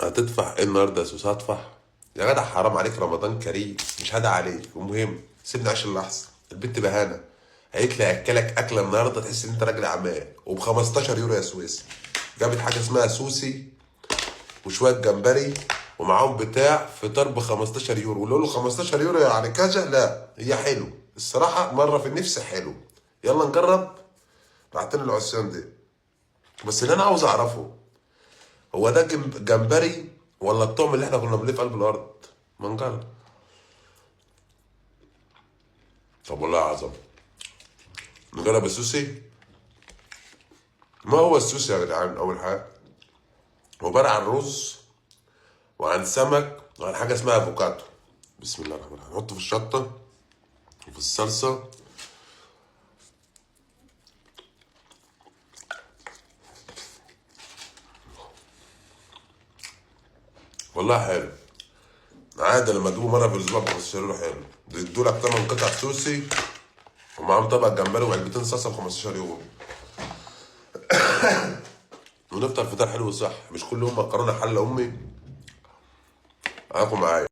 هتدفع ايه النهارده يا سوس؟ هدفع. يا جدع حرام عليك، رمضان كريم مش هدى عليك. المهم سيبني عشان اللحظه. البت بهانه قالت لي اكلك اكله النهارده تحس ان انت راجل اعمال، وب 15 يورو يا سويس. جابت حاجه اسمها سوسي وشويه جمبري، ومعاهم بتاع فطار ب 15 يورو. واللي يقول له 15 يورو يعني كذا، لا هي حلو الصراحه، مره في النفس حلو. يلا نجرب. بعتني العصيان دي. بس اللي انا عاوز اعرفه، هو ده جمبري ولا الطعم اللي احنا كنا بنلف في قلب الارض؟ ما نجرب. طب والله عظم. نجرب السوشي. ما هو السوشي يا جدعان؟ اول حاجه هو عباره عن رز وعن سمك وعن حاجه اسمها افوكاتو. بسم الله الرحمن الرحيم. نحطه في الشطه وفي الصلصه. والله حلو. عادي لما تجيبه مره في الاسبوع ب 15 يورو حلو. بيدوا لك 8 قطع سوسي ومعاهم طبق جمبري وعلبتين صلصه ب 15 يورو. ونفطر فطار حلو صح، مش كل يوم مكرونه حله امي. معاكم معايا.